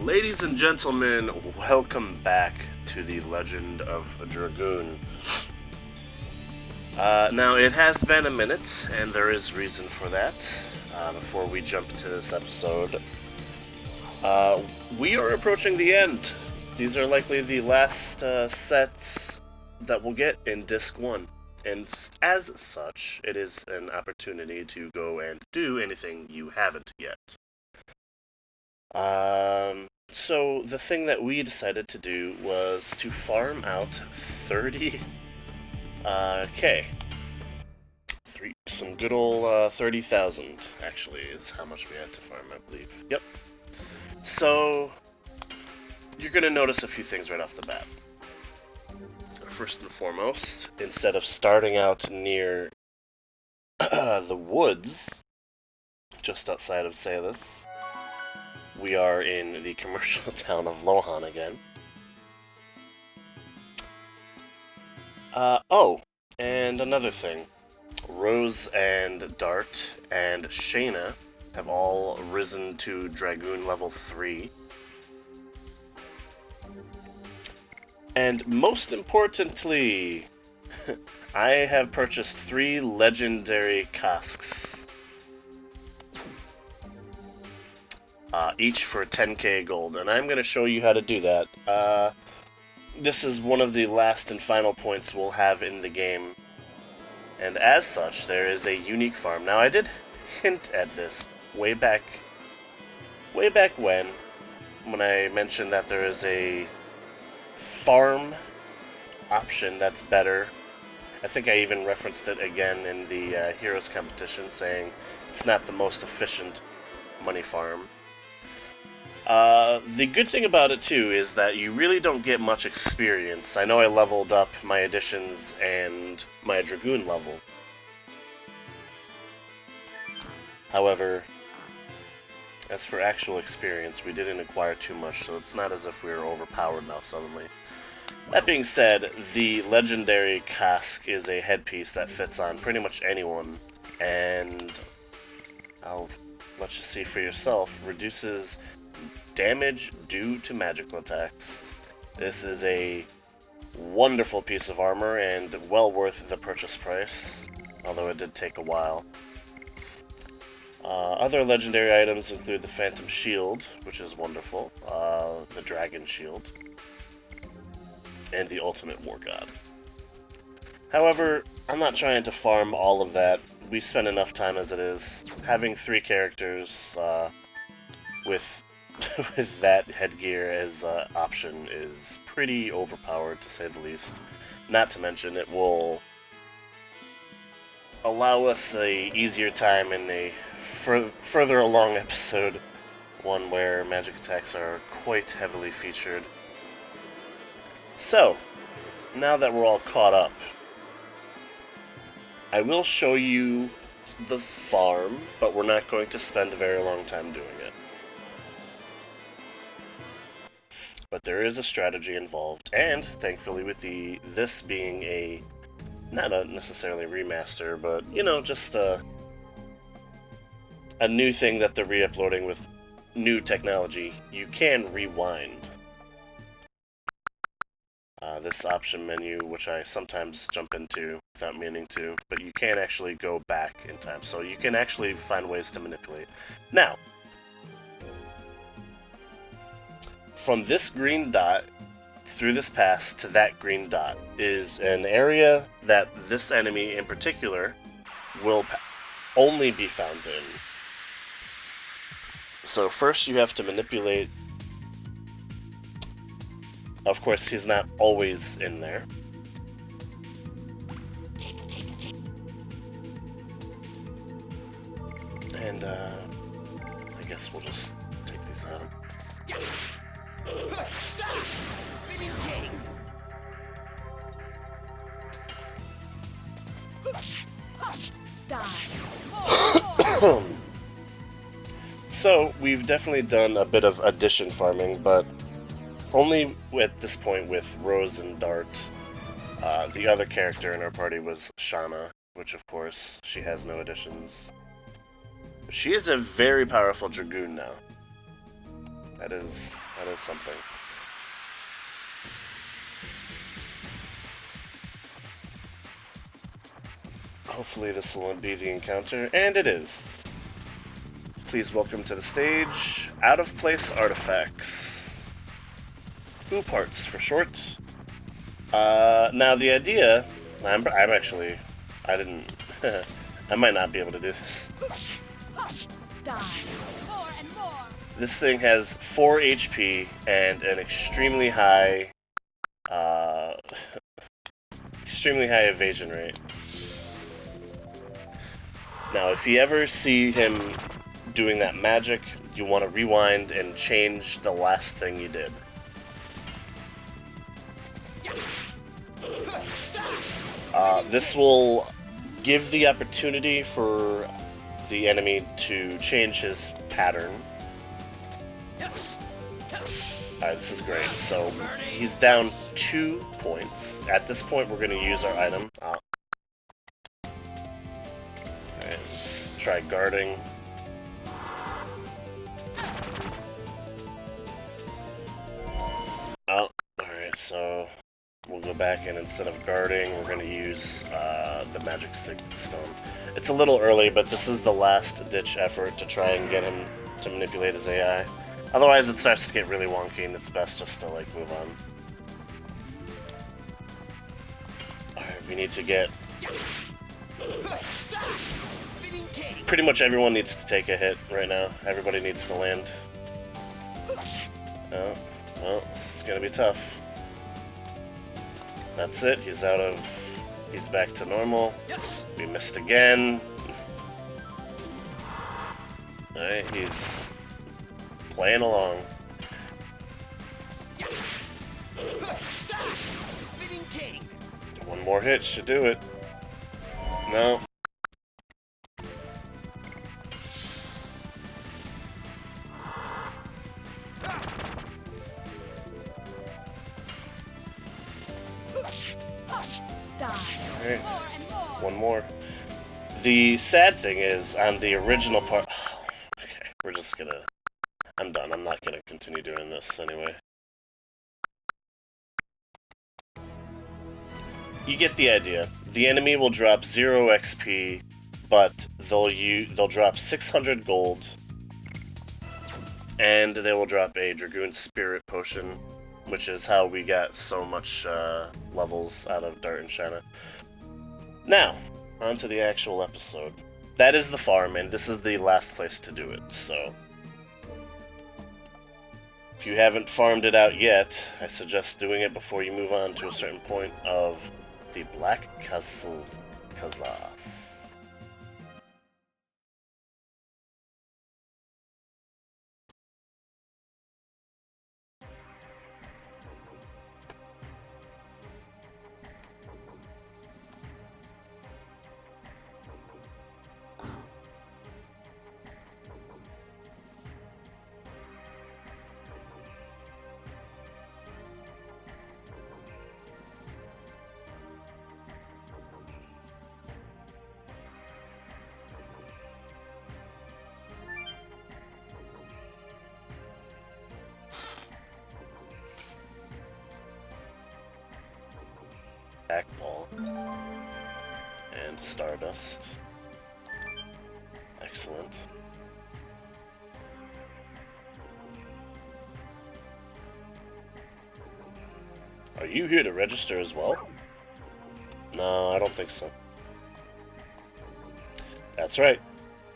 Ladies and gentlemen, welcome back to the Legend of Dragoon. Now, it has been a minute, and there is reason for that. Before we jump into this episode, we are approaching the end. These are likely the last sets that we'll get in Disc 1. And as such, it is an opportunity to go and do anything you haven't yet. So the thing that we decided to do was to farm out 30 K. Some good old 30,000 actually is how much we had to farm, I believe. Yep. So you're gonna notice a few things right off the bat. First and foremost, instead of starting out near the woods just outside of Salus, we are in the commercial town of Lohan again. Oh, and another thing. Rose and Dart and Shayna have all risen to Dragoon level 3. And most importantly, I have purchased 3 legendary casques. Each for 10k gold, and I'm going to show you how to do that. This is one of the last and final points we'll have in the game, and as such, there is a unique farm. Now, I did hint at this way back when I mentioned that there is a farm option that's better. I think I even referenced it again in the Heroes competition, saying it's not the most efficient money farm. The good thing about it, too, is that you really don't get much experience. I know I leveled up my additions and my Dragoon level. However, as for actual experience, we didn't acquire too much, so it's not as if we were overpowered now suddenly. That being said, the legendary casque is a headpiece that fits on pretty much anyone, and I'll let you see for yourself, reduces damage due to magical attacks. This is a wonderful piece of armor and well worth the purchase price, although it did take a while. Other legendary items include the Phantom Shield, which is wonderful, the Dragon Shield, and the Ultimate War God. However, I'm not trying to farm all of that. We spend enough time as it is. Having 3 characters with that headgear as an option is pretty overpowered, to say the least. Not to mention, it will allow us a easier time in a further along episode, one where magic attacks are quite heavily featured. So, now that we're all caught up, I will show you the farm, but we're not going to spend a very long time doing it. But there is a strategy involved, and thankfully with this being a, not a necessarily remaster, but, you know, just a new thing that they're re-uploading with new technology, you can rewind. This option menu, which I sometimes jump into without meaning to, but you can actually go back in time, so you can actually find ways to manipulate. Now, from this green dot through this pass to that green dot is an area that this enemy in particular will only be found in. So first you have to manipulate. Of course, he's not always in there. And I guess we'll just take these out. So, we've definitely done a bit of addition farming, but only at this point with Rose and Dart. The other character in our party was Shauna, which of course, she has no additions. She is a very powerful Dragoon now. That is something. Hopefully this will be the encounter, and it is. Please welcome to the stage, Out of Place Artifacts. OO parts for short. Now the idea, I didn't, I might not be able to do this. This thing has 4 HP and an extremely high evasion rate. Now, if you ever see him doing that magic, you want to rewind and change the last thing you did. This will give the opportunity for the enemy to change his pattern. Alright, this is great. So, he's down 2 points. At this point, we're going to use our item. Alright, let's try guarding. Oh, alright, so we'll go back and instead of guarding, we're going to use the magic stone. It's a little early, but this is the last ditch effort to try and get him to manipulate his AI. Otherwise, it starts to get really wonky, and it's best just to, like, move on. Alright, we need to get... Pretty much everyone needs to take a hit right now. Everybody needs to land. Oh, well, this is gonna be tough. That's it, he's out of... He's back to normal. We missed again. Alright, he's... playing along. One more hit should do it. No. Alright. One more. The sad thing is, on the original part... Okay, we're just gonna... I'm done. I'm not gonna continue doing this anyway. You get the idea. The enemy will drop 0 XP, but they'll drop 600 gold, and they will drop a Dragoon Spirit Potion, which is how we got so much levels out of Dart and Shanna. Now, on to the actual episode. That is the farm, and this is the last place to do it, so... If you haven't farmed it out yet, I suggest doing it before you move on to a certain point of the Black Kazas. Ball and Stardust. Excellent. Are you here to register as well? No, I don't think so. That's right.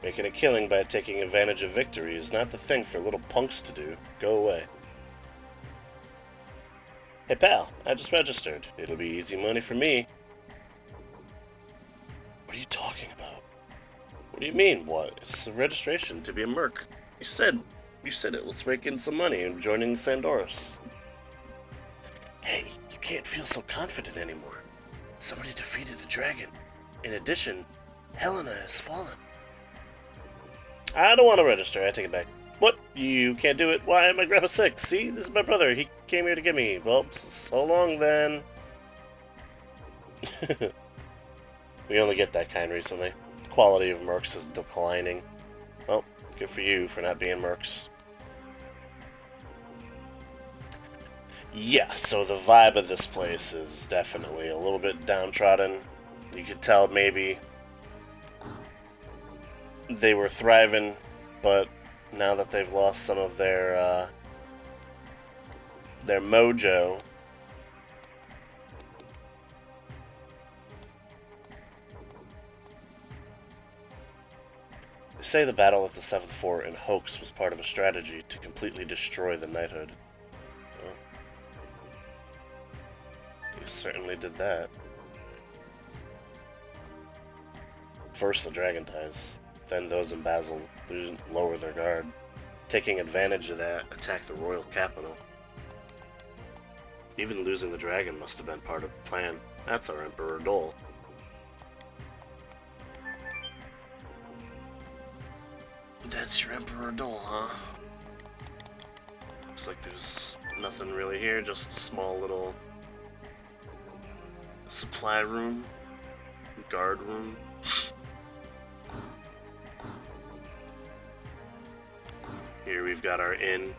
Making a killing by taking advantage of victory is not the thing for little punks to do. Go away. Hey pal, I just registered. It'll be easy money for me. What are you talking about? What do you mean, what? It's a registration to be a merc. You said it. Let's rake in some money and joining Sandoris. Hey, you can't feel so confident anymore. Somebody defeated the dragon. In addition, Helena has fallen. I don't want to register. I take it back. What? You can't do it? Why? My grandpa's sick. See? This is my brother. He came here to get me. Well, so long then. We only get that kind recently. The quality of mercs is declining. Well, good for you for not being mercs. Yeah, so the vibe of this place is definitely a little bit downtrodden. You could tell maybe they were thriving, but now that they've lost some of their mojo, they say the battle at the 7th Fort in Hoax was part of a strategy to completely destroy the knighthood. Well, you certainly did that. First the Dragon Ties, then those in Basel lower their guard. Taking advantage of that, attack the royal capital. Even losing the dragon must have been part of the plan. That's our Emperor Dole. That's your Emperor Dole, huh? Looks like there's nothing really here, just a small little supply room, guard room. Here we've got our inn.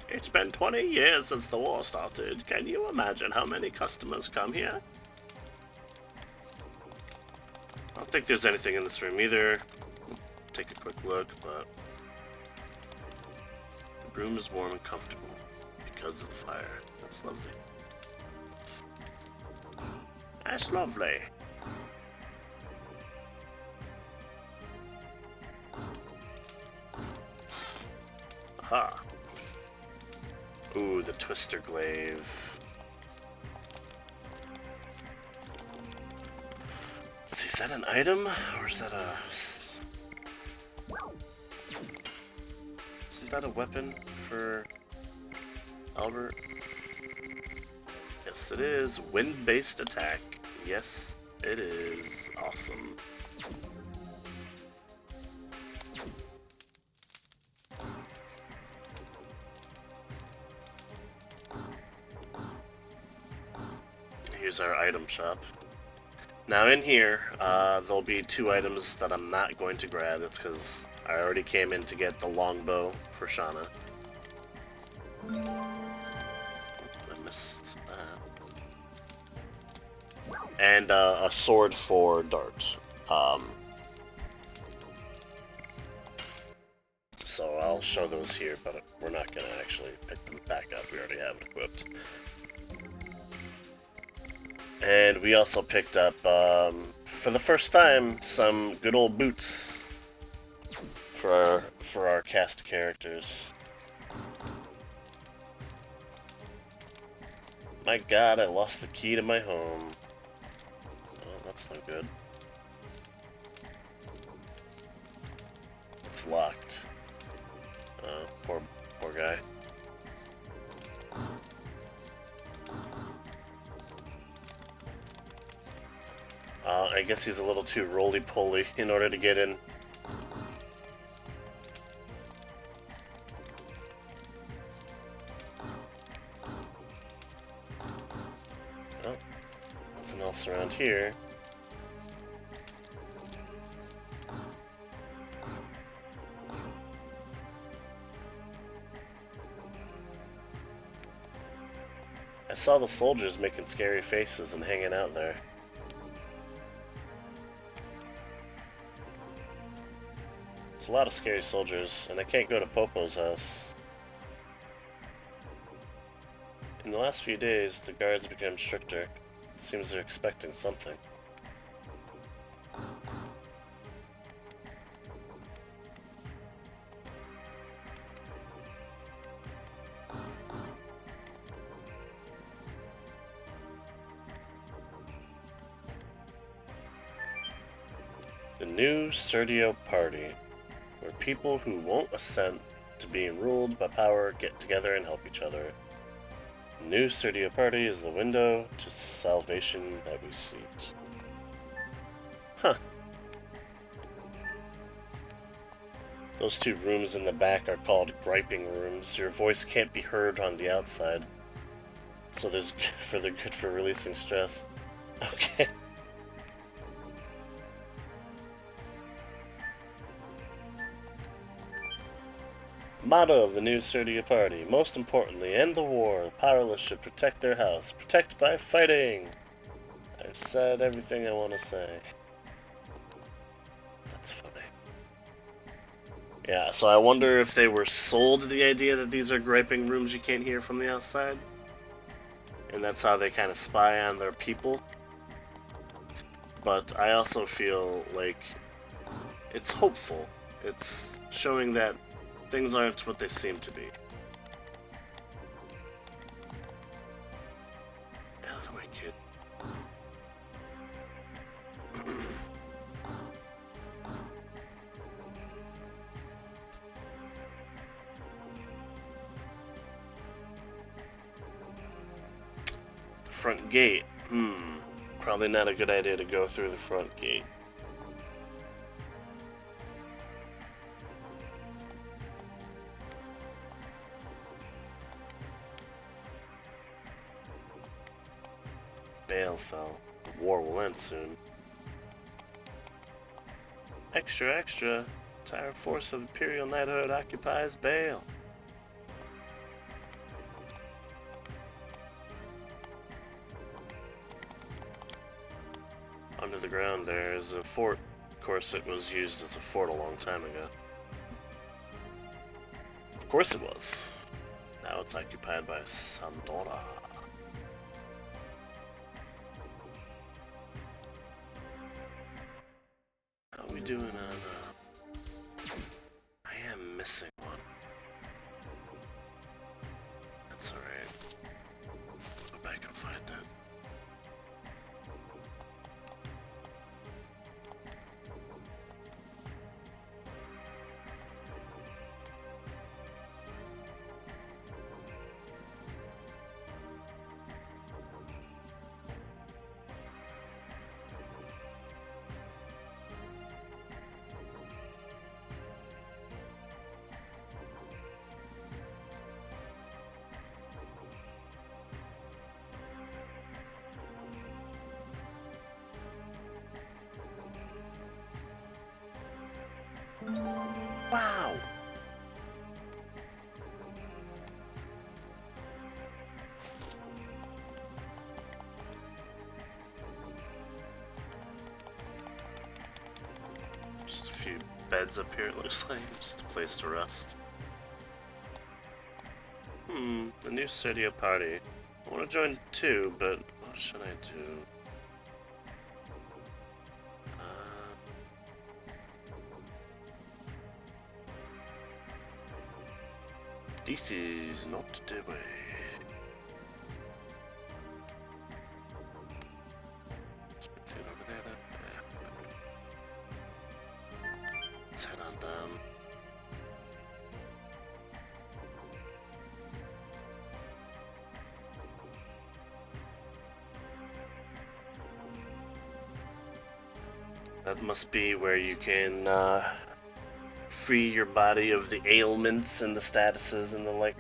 It's been 20 years since the war started. Can you imagine how many customers come here? I don't think there's anything in this room either. Take a quick look, but the room is warm and comfortable because of the fire. That's lovely. That's lovely. Aha. Ooh, the Twister Glaive. Let's see, is that an item? Or is that a... Isn't that a weapon for Albert? Yes, it is. Wind-based attack. Yes, it is. Awesome. Here's our item shop. Now in here, there'll be 2 items that I'm not going to grab. That's because I already came in to get the longbow for Shauna. I missed that. And a sword for Dart. So I'll show those here, but we're not going to actually pick them back up. We already have it equipped. And we also picked up, for the first time, some good old boots for our cast characters. My god, I lost the key to my home. Oh, that's no good. It's locked. Poor guy. I guess he's a little too roly-poly in order to get in. Oh, nothing else around here. I saw the soldiers making scary faces and hanging out there. There's a lot of scary soldiers, and I can't go to Popo's house. In the last few days, the guards became stricter. Seems they're expecting something. The new Serdio Party, where people who won't assent to being ruled by power get together and help each other. The new Serdio Party is the window to salvation that we seek. Huh. Those 2 rooms in the back are called griping rooms. Your voice can't be heard on the outside. So they're good for releasing stress. Okay. Motto of the new Serdia party. Most importantly, end the war. The powerless should protect their house. Protect by fighting. I've said everything I want to say. That's funny. Yeah, so I wonder if they were sold the idea that these are griping rooms you can't hear from the outside. And that's how they kind of spy on their people. But I also feel like it's hopeful. It's showing that things aren't what they seem to be. Out of the way, kid. The front gate. Probably not a good idea to go through the front gate. Bale fell. The war will end soon. Extra, extra. Entire force of Imperial Knighthood occupies Bale. Under the ground there is a fort. Of course, it was used as a fort a long time ago. Of course it was. Now it's occupied by Sandora. How are we doing on, I am missing one. That's alright. Go back and find it. Wow! Just a few beds up here, it looks like. Just a place to rest. The new Serdia party. I want to join too, but what should I do? This is not the way. Let's head on down. That must be where you can free your body of the ailments and the statuses and the like.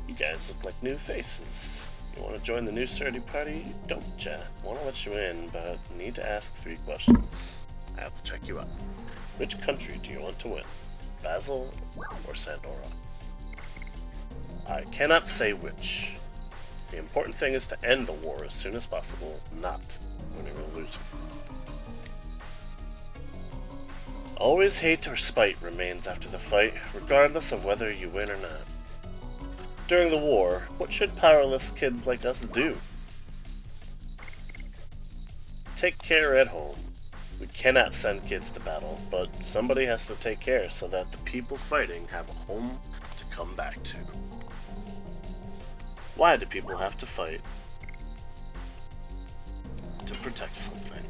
You guys look like new faces. You want to join the new Serdia party? Don't ya? Want to let you in, but need to ask 3 questions. I have to check you out. Which country do you want to win? Basil or Sandora? I cannot say which. The important thing is to end the war as soon as possible, not winning or losing. Always hate or spite remains after the fight, regardless of whether you win or not. During the war, what should powerless kids like us do? Take care at home. We cannot send kids to battle, but somebody has to take care so that the people fighting have a home to come back to. Why do people have to fight? To protect something.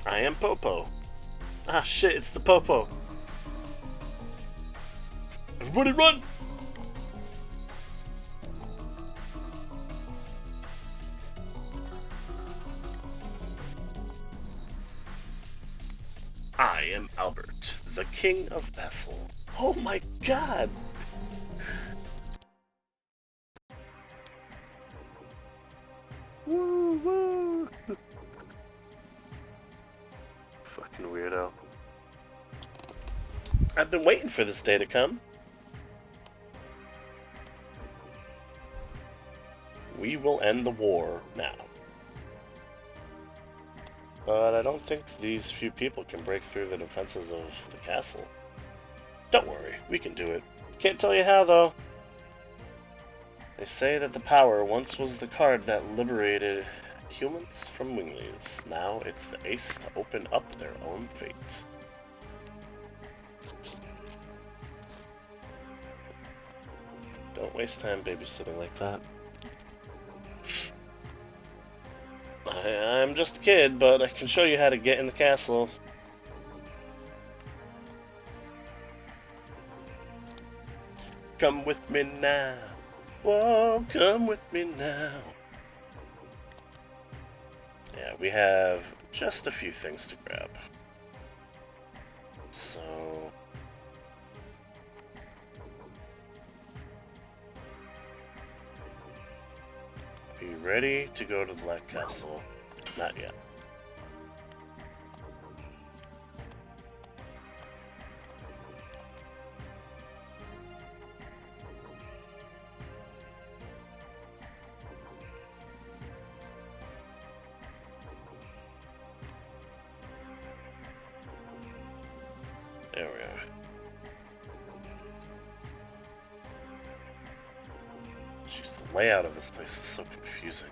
I am Popo. Ah shit, it's the Popo. Everybody run! I am Albert, the King of Basel. Oh my god! Woo woo! Fucking weirdo. I've been waiting for this day to come. We will end the war now. But I don't think these few people can break through the defenses of the castle. Don't worry, we can do it. Can't tell you how, though. They say that the power once was the card that liberated humans from winglings. Now it's the ace to open up their own fate. Don't waste time babysitting like that. I'm just a kid, but I can show you how to get in the castle. Come with me now. Whoa, come with me now. Yeah, we have just a few things to grab. So... be ready to go to the Black Castle. Not yet. There we are. Jeez, the layout of this place is so confusing.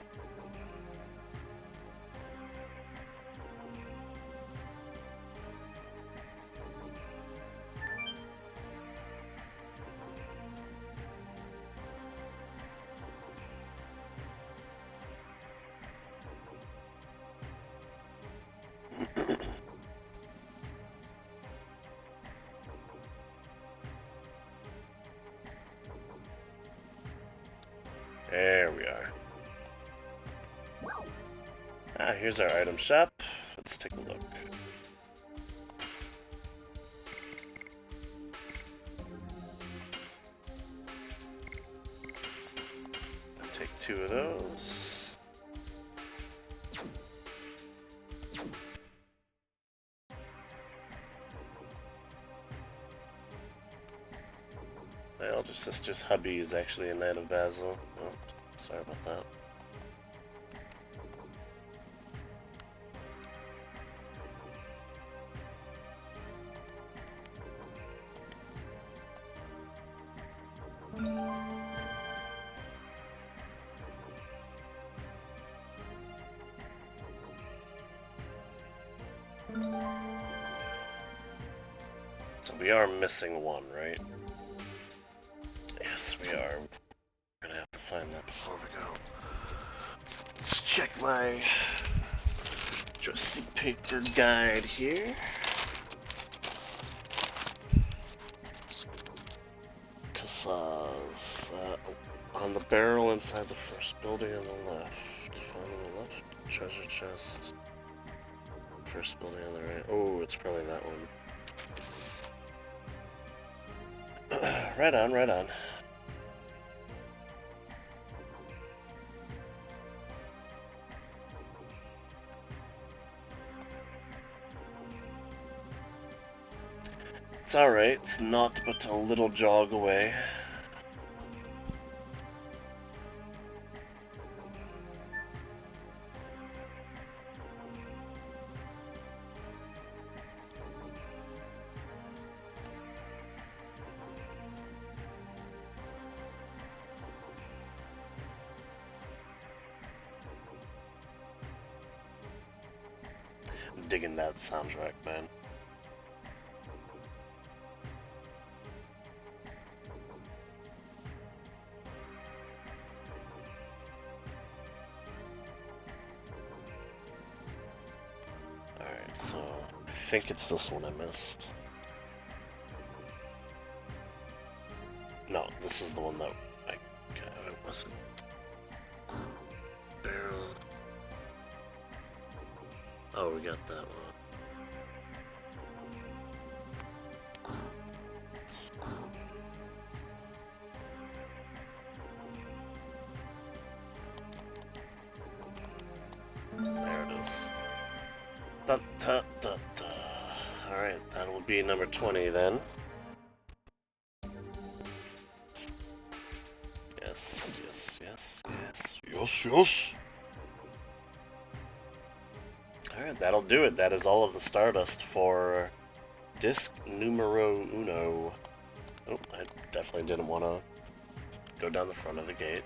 There we are. Ah, here's our item shop. Let's take a look. I'll take 2 of those. My elder sister's hubby is actually a Knight of Basil. Oh, sorry about that. So we are missing one, right? Yes, we are. We're gonna have to find that before we go. Let's check my trusty paper guide here. Kazas. On the barrel inside the first building on the left. Find on the left. Treasure chest. First building on the right. Oh, it's probably that one. Right on, right on. It's alright, it's not but a little jog away. I'm digging that soundtrack, man. Alright, so I think it's this one I missed. No, this is the one that I got. It wasn't. Barrel. Oh, we got that one. Alright, that will be number 20 then. Yes, yes, yes, yes, yes, yes! Alright, that'll do it. That is all of the Stardust for disc numero uno. Oh, I definitely didn't want to go down the front of the gate.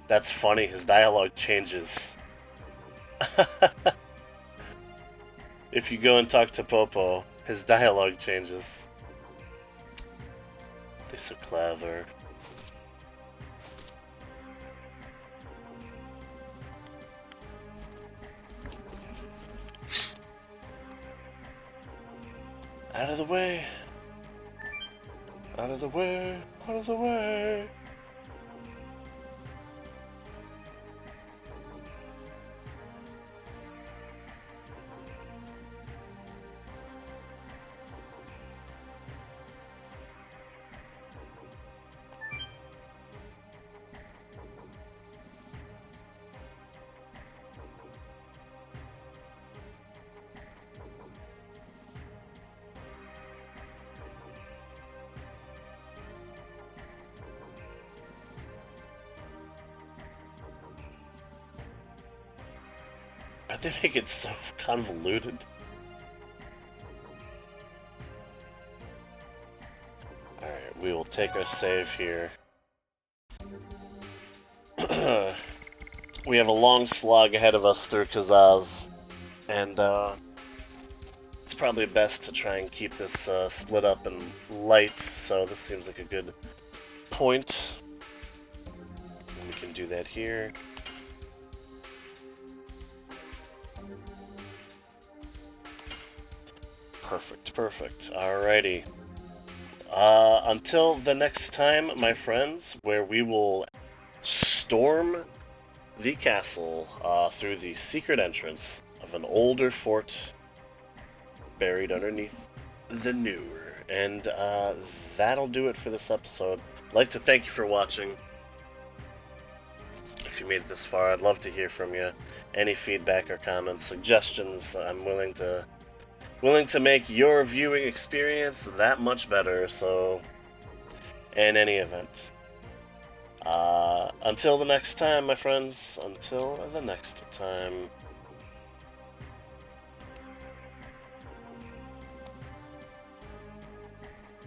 That's funny, his dialogue changes. If you go and talk to Popo, his dialogue changes. They're so clever. Out of the way! Out of the way! Out of the way! Why'd they make it so convoluted? Alright, we will take our save here. We have a long slog ahead of us through Kazas, and it's probably best to try and keep this split up and light, so this seems like a good point. And we can do that here. Perfect, perfect. Alrighty. Until the next time, my friends, where we will storm the castle through the secret entrance of an older fort buried underneath the newer. And that'll do it for this episode. I'd like to thank you for watching. If you made it this far, I'd love to hear from you. Any feedback or comments, suggestions, I'm willing to make your viewing experience that much better, so in any event. Until the next time, my friends, until the next time.